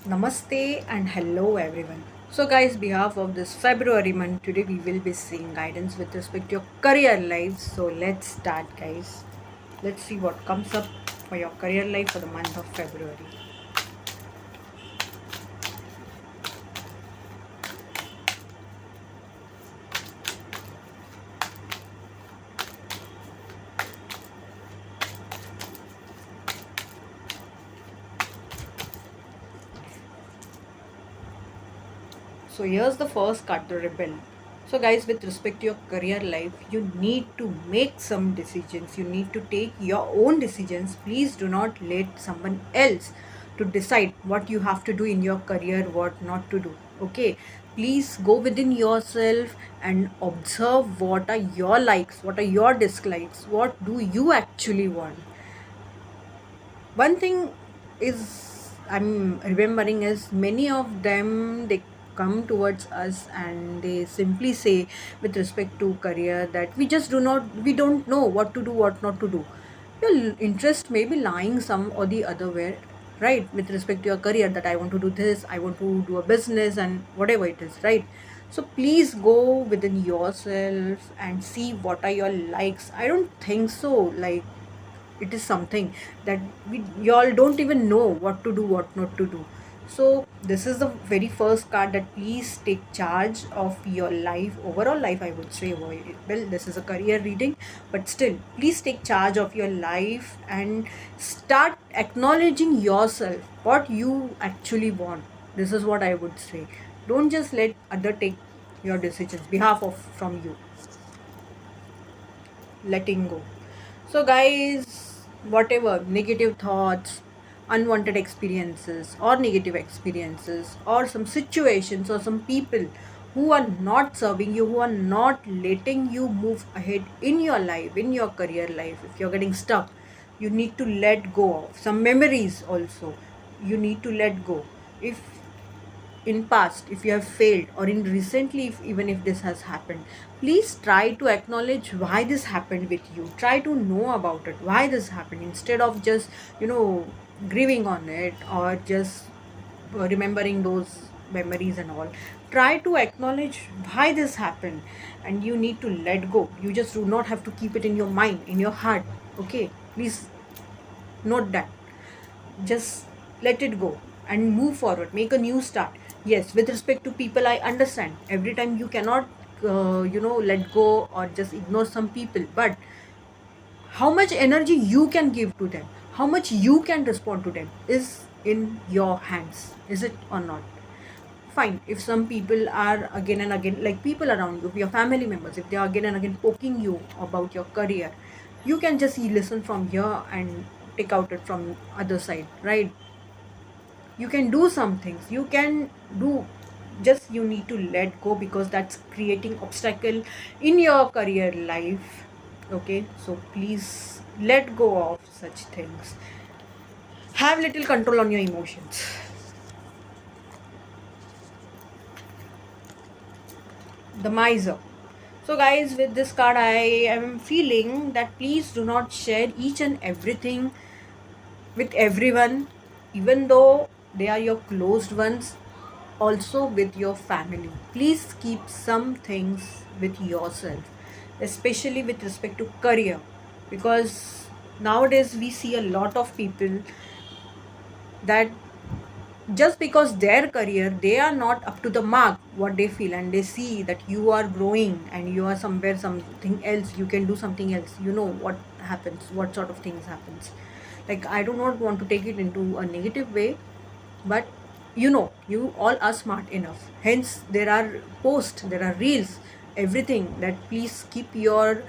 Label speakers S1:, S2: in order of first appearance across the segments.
S1: Namaste and hello everyone. So guys, behalf of this February month, today we will be seeing guidance with respect to your career life. So let's start guys. Let's see what comes up for your career life for the month of February. So here's the first card, the rebel. So guys, with respect to your career life, you need to make some decisions. You need to take your own decisions. Please do not let someone else to decide what you have to do in your career, what not to do. Okay, please go within yourself and observe what are your likes, what are your dislikes, what do you actually want. One thing is I'm remembering is many of them they come towards us and they simply say with respect to career that we don't know what to do, what not to do. Your interest may be lying some or the other way, right? With respect to your career, that I want to do this, I want to do a business and whatever it is, right? So please go within yourself and see what are your likes. I don't think so like it is something that we y'all don't even know what to do, what not to do. So this is the very first card, that please take charge of your life, overall life I would say. Well, this is a career reading, but still please take charge of your life and start acknowledging yourself, what you actually want. This is what I would say. Don't just let other take your decisions behalf of from you. Letting go. So, guys, whatever negative thoughts, unwanted experiences, or negative experiences, or some situations, or some people who are not serving you, who are not letting you move ahead in your life, in your career life, if you're getting stuck, you need to let go of some memories also. You need to let go. If in past, if you have failed, or in recently, if, even if this has happened, please try to acknowledge why this happened with you. Try to know about it, why this happened, instead of just grieving on it, or just remembering those memories and all. Try to acknowledge why this happened, and you need to let go. You just do not have to keep it in your mind, in your heart. Okay, please note that. Just let it go and move forward, make a new start. Yes, with respect to people, I understand every time you cannot let go or just ignore some people, but how much energy you can give to them, how much you can respond to them is in your hands, is it or not? Fine, if some people are again and again, like people around you, your family members, if they are again and again poking you about your career, you can just listen from here and take out it from other side, right? You can do some things, you can do, just you need to let go, because that's creating obstacle in your career life. Okay, so please let go of such things. Have little control on your emotions. The miser. So guys, with this card I am feeling that please do not share each and everything with everyone, even though they are your closed ones. Also with your family, please keep some things with yourself, especially with respect to career, because nowadays we see a lot of people that just because their career they are not up to the mark what they feel, and they see that you are growing and you are somewhere something else, you can do something else, what happens, what sort of things happens. Like, I do not want to take it into a negative way, but you all are smart enough, hence there are posts, there are reels, everything, that please keep your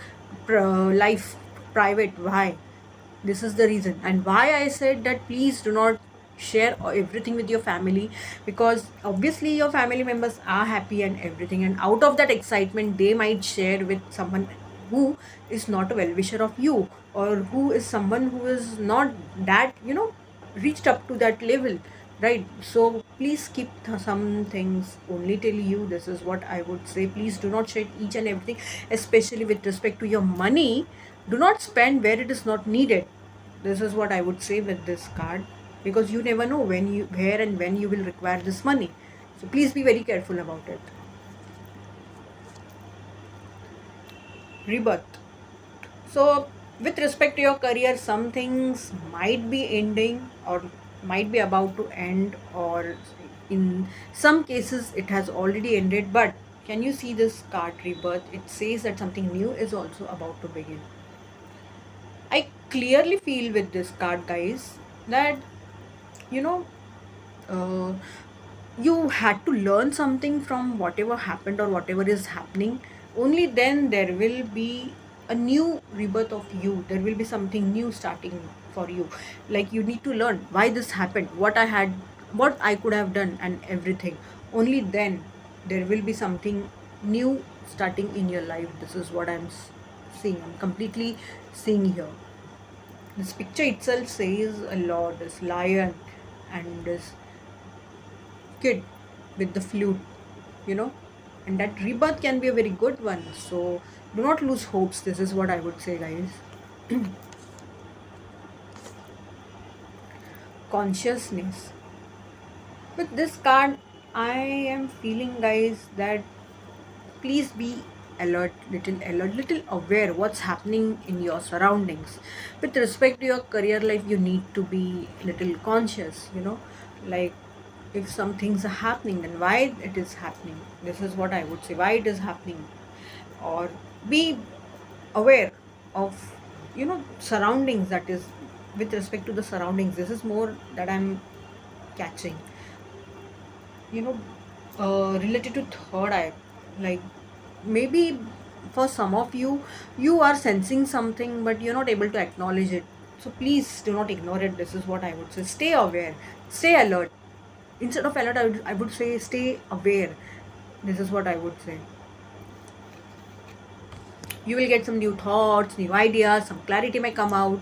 S1: life private. Why? This is the reason, and why I said that please do not share everything with your family, because obviously your family members are happy and everything, and out of that excitement they might share with someone who is not a well-wisher of you, or who is someone who is not that reached up to that level, right? So please keep some things only till you. This is what I would say. Please do not share each and everything, especially with respect to your money. Do not spend where it is not needed. This is what I would say with this card. because you never know where and when you will require this money. So please be very careful about it. Rebirth. So, with respect to your career, some things might be ending or might be about to end, or in some cases, it has already ended. But can you see this card rebirth? It says that something new is also about to begin. I clearly feel with this card, guys, that you know, uh, you had to learn something from whatever happened or whatever is happening. Only then there will be a new rebirth of you. There will be something new starting for you. Like you need to learn why this happened, what I could have done, and everything. Only then there will be something new starting in your life. This is what seeing. I'm completely seeing here. This picture itself says a lot. This lion and this kid with the flute, you know, and that rebirth can be a very good one. So do not lose hopes. This is what I would say, guys. Consciousness. With this card, I am feeling, guys, that please be alert, little aware what's happening in your surroundings. With respect to your career life, you need to be little conscious, like if some things are happening, then why it is happening. This is what I would say, why it is happening. Or be aware of surroundings, that is with respect to the surroundings. This is more that I'm catching, you know related to third eye. Like maybe for some of you, you are sensing something but you're not able to acknowledge it. So please do not ignore it. This is what I would say. Stay aware, stay alert. Instead of alert, I would say stay aware. This is what I would say. You will get some new thoughts, new ideas, some clarity may come out,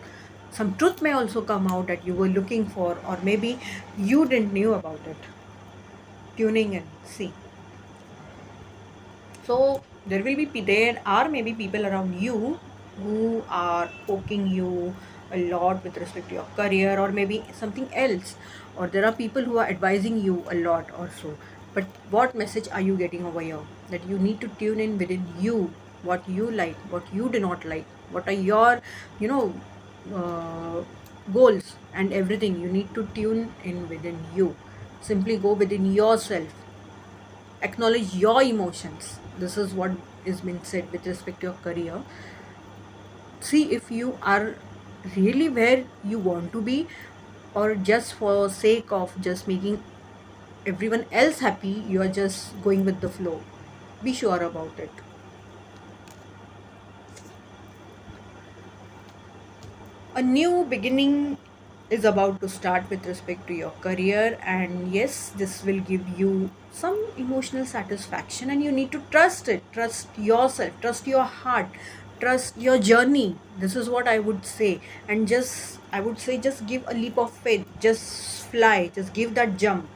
S1: some truth may also come out that you were looking for, or maybe you didn't knew about it. Tuning in, see. So there are maybe people around you who are poking you a lot with respect to your career or maybe something else, or there are people who are advising you a lot also. But what message are you getting over here? That you need to tune in within you, what you like, what you do not like, what are your, you know, uh, goals and everything. You need to tune in within you. Simply go within yourself, acknowledge your emotions. This is what is being said with respect to your career. See if you are really where you want to be, or just for sake of just making everyone else happy, you are just going with the flow. Be sure about it. A new beginning is about to start with respect to your career, and yes, this will give you some emotional satisfaction, and you need to trust it. Trust yourself, trust your heart, trust your journey. This is what I would say. And just I would say, just give a leap of faith, just fly, just give that jump.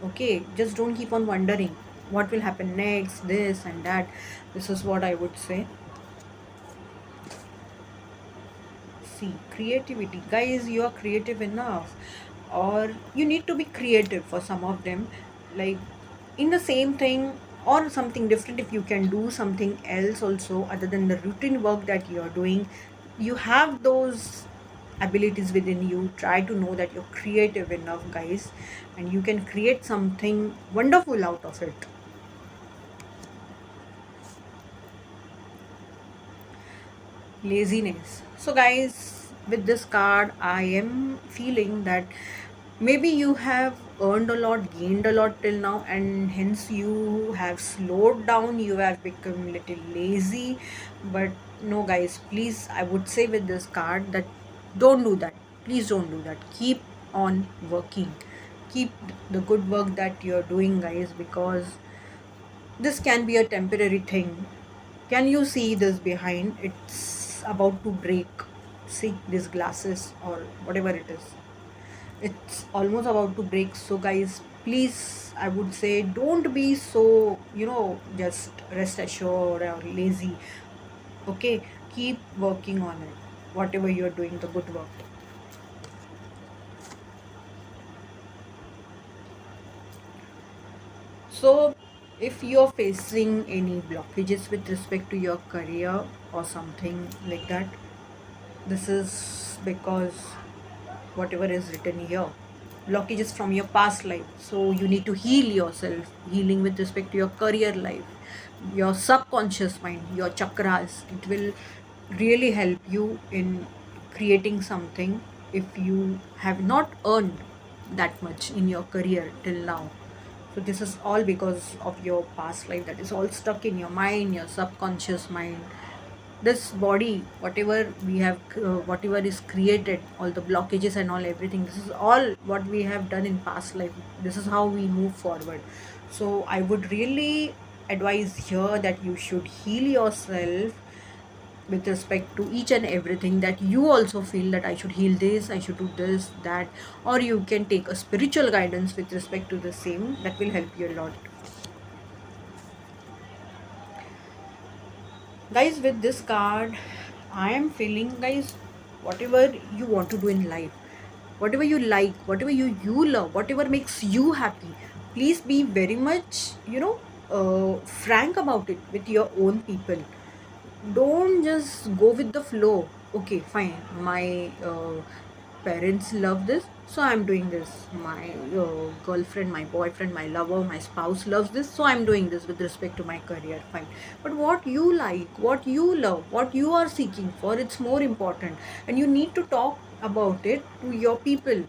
S1: Okay, just don't keep on wondering what will happen next, this and that. This is what I would say. See, creativity, guys, you are creative enough, or you need to be creative for some of them, like in the same thing or something different. If you can do something else also other than the routine work that you are doing, you have those abilities within you. Try to know that you're creative enough, guys, and you can create something wonderful out of it. Laziness. So guys, with this card, I am feeling that maybe you have earned a lot, gained a lot till now, and hence you have slowed down, you have become little lazy. But no, guys, please, I would say with this card that don't do that. Please don't do that. Keep on working, keep the good work that you're doing, guys, because this can be a temporary thing. Can you see this behind? It's about to break. See these glasses or whatever it is. It's almost about to break. So, guys, please, I would say, don't be so, just rest assured or lazy. Okay, keep working on it. Whatever you're doing, the good work. So if you're facing any blockages with respect to your career or something like that, this is because whatever is written here, blockages from your past life, so you need to heal yourself. Healing with respect to your career life, your subconscious mind, your chakras, it will really help you in creating something if you have not earned that much in your career till now. So this is all because of your past life, that is all stuck in your mind, your subconscious mind. This body, whatever we have, whatever is created, all the blockages and all, everything, this is all what we have done in past life. This is how we move forward. So I would really advise here that you should heal yourself with respect to each and everything, that you also feel that I should heal this, I should do this, that, or you can take a spiritual guidance with respect to the same. That will help you a lot. Guys, with this card, I am feeling, guys, whatever you want to do in life, whatever you like, whatever you love, whatever makes you happy, please be very much, frank about it with your own people. Don't just go with the flow. Okay, fine, my parents love this, so I'm doing this. My girlfriend, my boyfriend, my lover, my spouse loves this, so I'm doing this with respect to my career. Fine, but what you like, what you love, what you are seeking for, it's more important, and you need to talk about it to your people.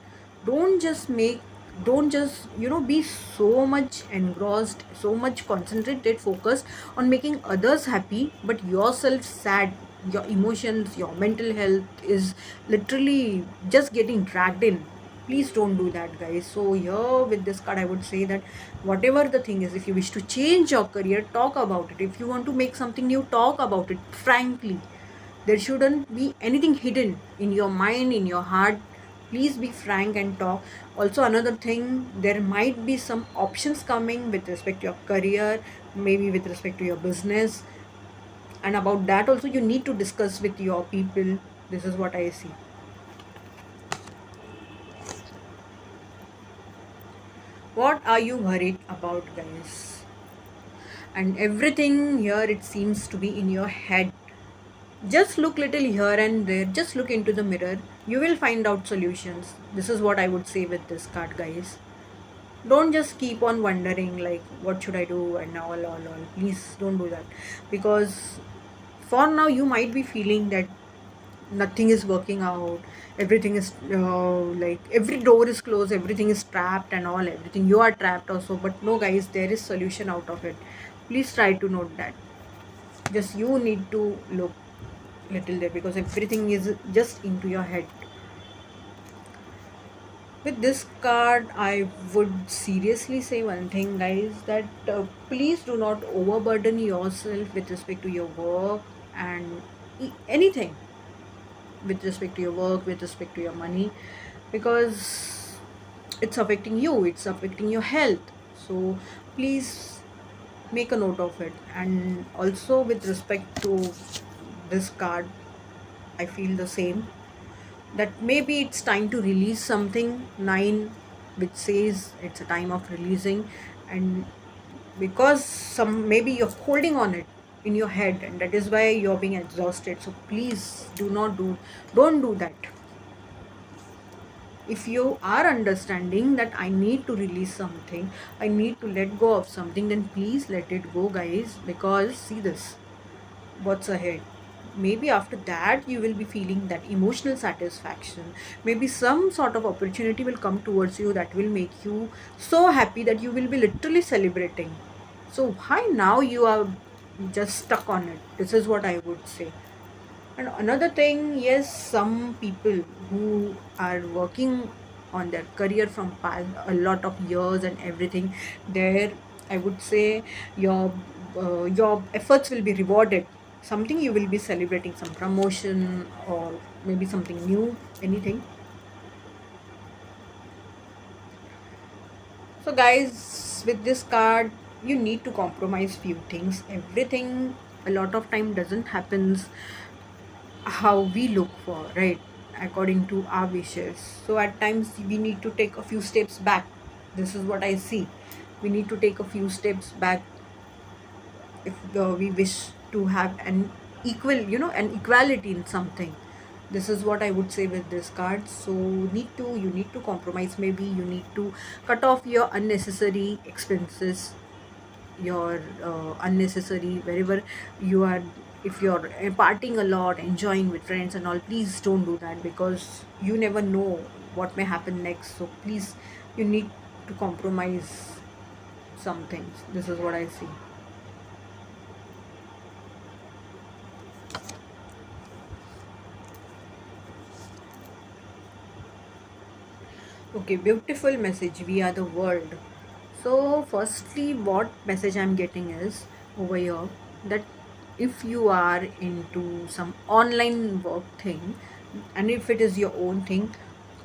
S1: don't just make don't just be so much engrossed, so much concentrated, focused on making others happy but yourself sad. Your emotions, your mental health is literally just getting dragged in. Please don't do that, guys. So here with this card, I would say that whatever the thing is, if you wish to change your career, talk about it. If you want to make something new, talk about it frankly. There shouldn't be anything hidden in your mind, in your heart. Please be frank and talk. Also, another thing, there might be some options coming with respect to your career, maybe with respect to your business. And about that also, you need to discuss with your people. This is what I see. What are you worried about, guys? And everything here, it seems to be in your head. Just look little here and there, just look into the mirror, you will find out solutions. This is what I would say with this card, guys. Don't just keep on wondering like what should I do and all. Please don't do that, because for now you might be feeling that nothing is working out, everything is like every door is closed, everything is trapped and all, everything, you are trapped also. But no, guys, there is solution out of it. Please try to note that. Just you need to look little there, because everything is just into your head. With this card, I would seriously say one thing, guys, that please do not overburden yourself with respect to your work and anything, with respect to your work, with respect to your money, because it's affecting you, it's affecting your health. So please make a note of it. And also with respect to this card, I feel the same, that maybe it's time to release something. Nine, which says it's a time of releasing, and because some, maybe you're holding on it in your head, and that is why you're being exhausted. So please don't do that. If you are understanding that I need to release something, I need to let go of something, then please let it go, guys, because see this, what's ahead. Maybe after that you will be feeling that emotional satisfaction, maybe some sort of opportunity will come towards you that will make you so happy that you will be literally celebrating. So why now you are just stuck on it? This is what I would say. And another thing, yes, some people who are working on their career from past a lot of years and everything, there I would say your efforts will be rewarded. Something you will be celebrating, some promotion or maybe something new, anything. So guys, with this card, you need to compromise few things. Everything a lot of time doesn't happens how we look for, right? According to our wishes. So at times we need to take a few steps back. This is what I see. We need to take a few steps back if we wish to have an equal, an equality in something. This is what I would say with this card. So you need to compromise. Maybe you need to cut off your unnecessary expenses, your unnecessary wherever you are. If you're partying a lot, enjoying with friends and all, please don't do that, because you never know what may happen next. So please, you need to compromise some things. This is what I see. Okay, beautiful message. We are the world. So, firstly, what message I'm getting is over here that if you are into some online work thing, and if it is your own thing,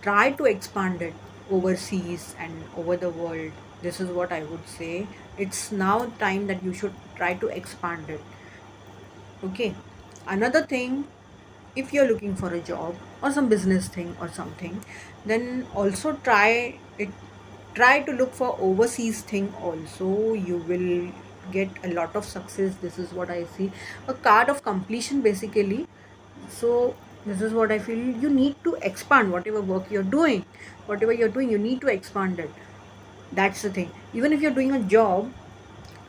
S1: try to expand it overseas and over the world. This is what I would say. It's now time that you should try to expand it. Okay. Another thing, if you're looking for a job or some business thing or something, then also try to look for overseas thing also. You will get a lot of success. This is what I see. A card of completion basically. So this is what I feel. You need to expand whatever work you're doing. Whatever you're doing, you need to expand it. That's the thing. Even if you're doing a job,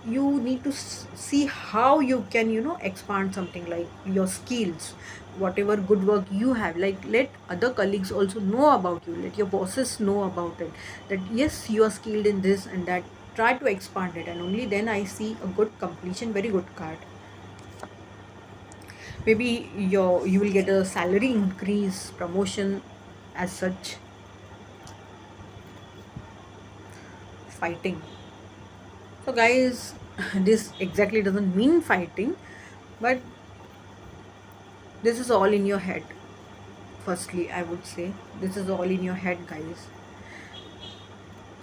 S1: you need to see how you can, expand something like your skills. Whatever good work you have, like, let other colleagues also know about you, let your bosses know about it, that yes, you are skilled in this and that. Try to expand it, and only then I see a good completion. Very good card. Maybe you will get a salary increase, promotion, as such. Fighting. So guys, this exactly doesn't mean fighting, but this is all in your head. Firstly, I would say this is all in your head, guys.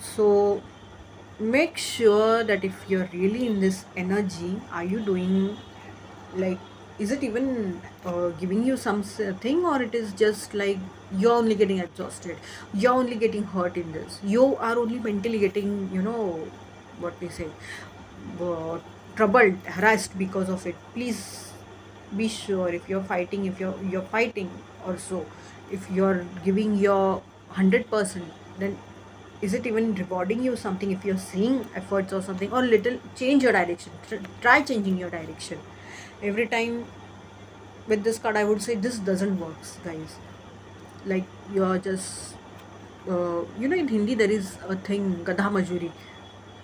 S1: So make sure that if you're really in this energy, are you doing, like, is it even giving you thing, or it is just like you're only getting exhausted, you're only getting hurt in this, you are only mentally getting, what we say, uh, troubled, harassed because of it. Please be sure, if you're fighting, if you're fighting also, if you're giving your 100%, then is it even rewarding you something? If you're seeing efforts or something, or little change your direction, try changing your direction. Every time with this card, I would say this doesn't work, guys. Like, you're just in Hindi there is a thing, gadha majuri.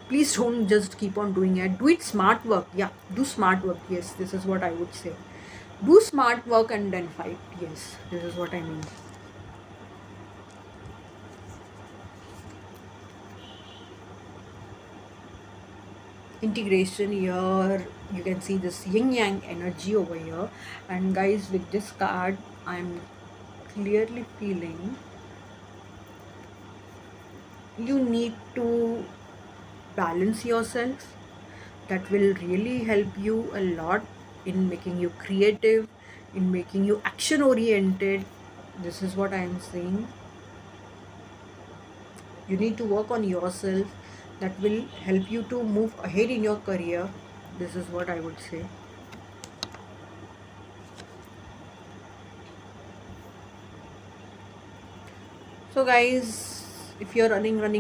S1: Please don't just keep on doing it. Do it smart work. Yeah, do smart work. Yes, this is what I would say. Do smart work and then fight. Yes, this is what I mean. Integration here, you can see this yin yang energy over here. And guys, with this card, I'm clearly feeling you need to balance yourself. That will really help you a lot in making you creative, in making you action oriented. This is what I am saying. You need to work on yourself. That will help you to move ahead in your career. This is what I would say. So guys, if you're running,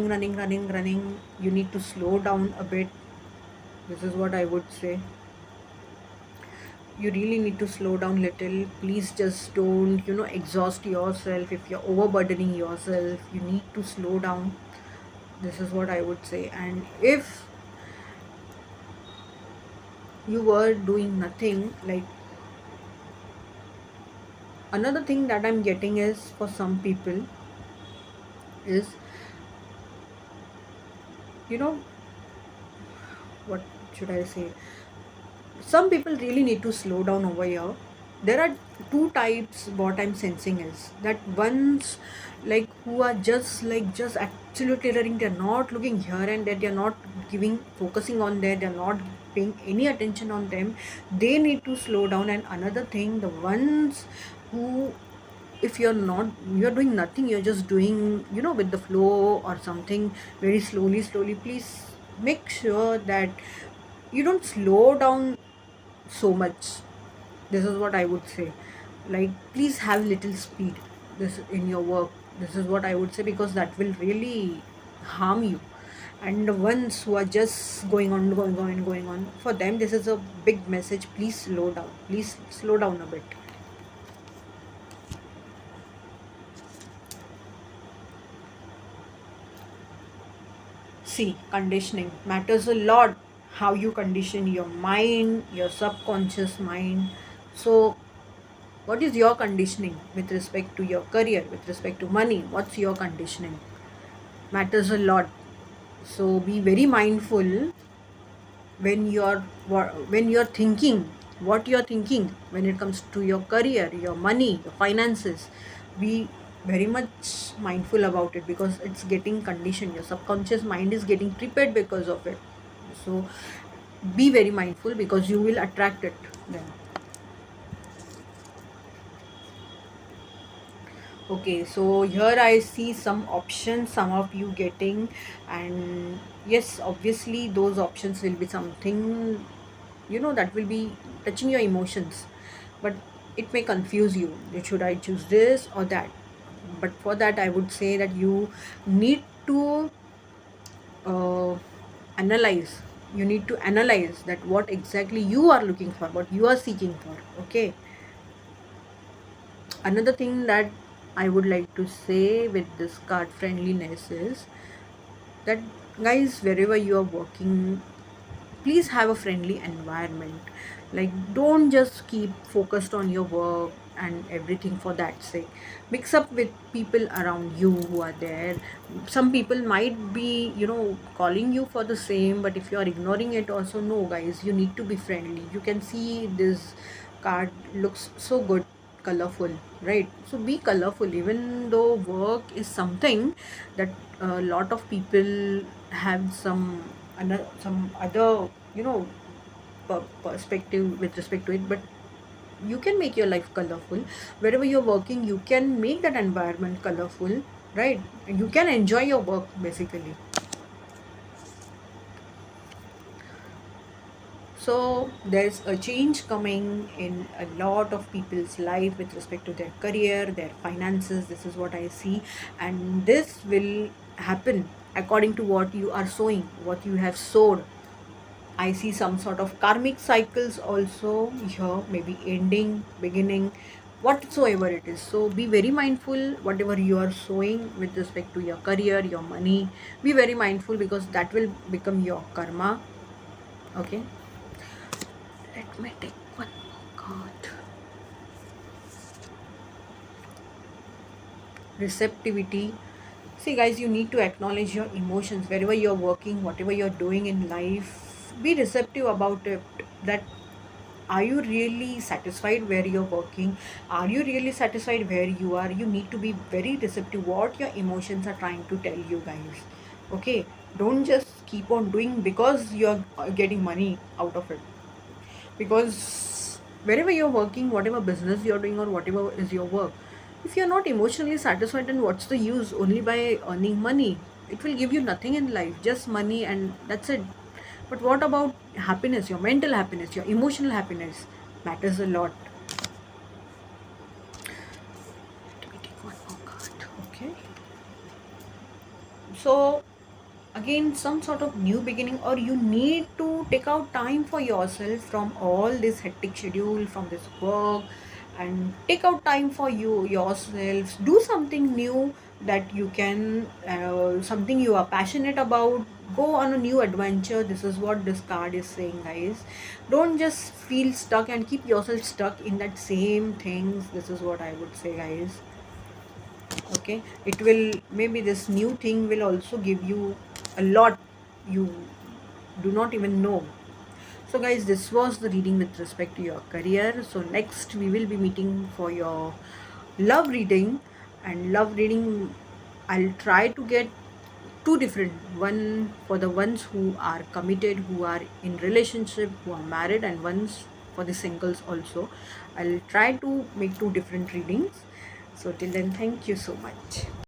S1: you need to slow down a bit. This is what I would say. You really need to slow down little. Please just don't, exhaust yourself. If you're overburdening yourself, you need to slow down. This is what I would say. And if you were doing nothing, like, another thing that I'm getting is, for some people, is, you know what should I say, some people really need to slow down over here. There are two types. What I'm sensing is that ones, like, who are just absolutely learning, they're not looking here and there, they're not giving focusing on there, they're not paying any attention on them. They need to slow down. And another thing, the ones who if you're doing nothing, you're just doing, with the flow or something very slowly, please make sure that you don't slow down so much. This is what I would say. Like, please have little speed this in your work. This is what I would say, because that will really harm you. And the ones who are just going on, for them this is a big message. Please slow down, please slow down a bit. See, conditioning matters a lot. How you condition your mind, your subconscious mind. So what is your conditioning with respect to your career, with respect to money? What's your conditioning? Matters a lot. So be very mindful when you're thinking, what you're thinking when it comes to your career, your money, your finances. Be very much mindful about it, because it's getting conditioned. Your subconscious mind is getting prepared because of it. So be very mindful, because you will attract it then. Okay, so here I see some options, some of you getting, and yes, obviously, those options will be something, that will be touching your emotions, but it may confuse you. Should I choose this or that? But for that, I would say that you need to uh, analyze. You need to analyze that what exactly you are looking for, what you are seeking for. Okay, another thing that I would like to say with this card friendliness is that, guys, wherever you are working, please have a friendly environment. Like, don't just keep focused on your work and everything for that sake. Mix up with people around you who are there. Some people might be, calling you for the same, but if you are ignoring it also, no, guys, you need to be friendly. You can see this card looks so good, colorful, right? So be colorful. Even though work is something that a lot of people have some other, perspective with respect to it, but you can make your life colorful. Wherever you're working, you can make that environment colorful, right? You can enjoy your work, basically. So there's a change coming in a lot of people's life with respect to their career, their finances. This is what I see, and this will happen according to what you are sowing, what you have sowed. I see some sort of karmic cycles also here, maybe ending, beginning, whatsoever it is. So be very mindful whatever you are sowing with respect to your career, your money. Be very mindful, because that will become your karma. Okay. Let me take one more card. Receptivity. See, guys, you need to acknowledge your emotions wherever you're working, whatever you're doing in life. Be receptive about it. That, are you really satisfied where you're working? Are you really satisfied where you are? You need to be very receptive what your emotions are trying to tell you, guys. Okay, don't just keep on doing because you're getting money out of it. Because wherever you're working, whatever business you're doing or whatever is your work, if you're not emotionally satisfied, then what's the use? Only by earning money, it will give you nothing in life, just money, and that's it. But what about happiness, your mental happiness, your emotional happiness? Matters a lot. Let me take one more card. Okay, so again, some sort of new beginning, or you need to take out time for yourself from all this hectic schedule, from this work, and take out time for yourself. Do something new that you can, something you are passionate about. Go on a new adventure. This is what this card is saying, guys. Don't just feel stuck and keep yourself stuck in that same things. This is what I would say, guys. Okay, it will, maybe this new thing will also give you a lot you do not even know. So, guys, this was the reading with respect to your career. So next we will be meeting for your love reading. And love reading, I'll try to get two different, one for the ones who are committed, who are in relationship, who are married, and ones for the singles also. I'll try to make two different readings. So till then, thank you so much.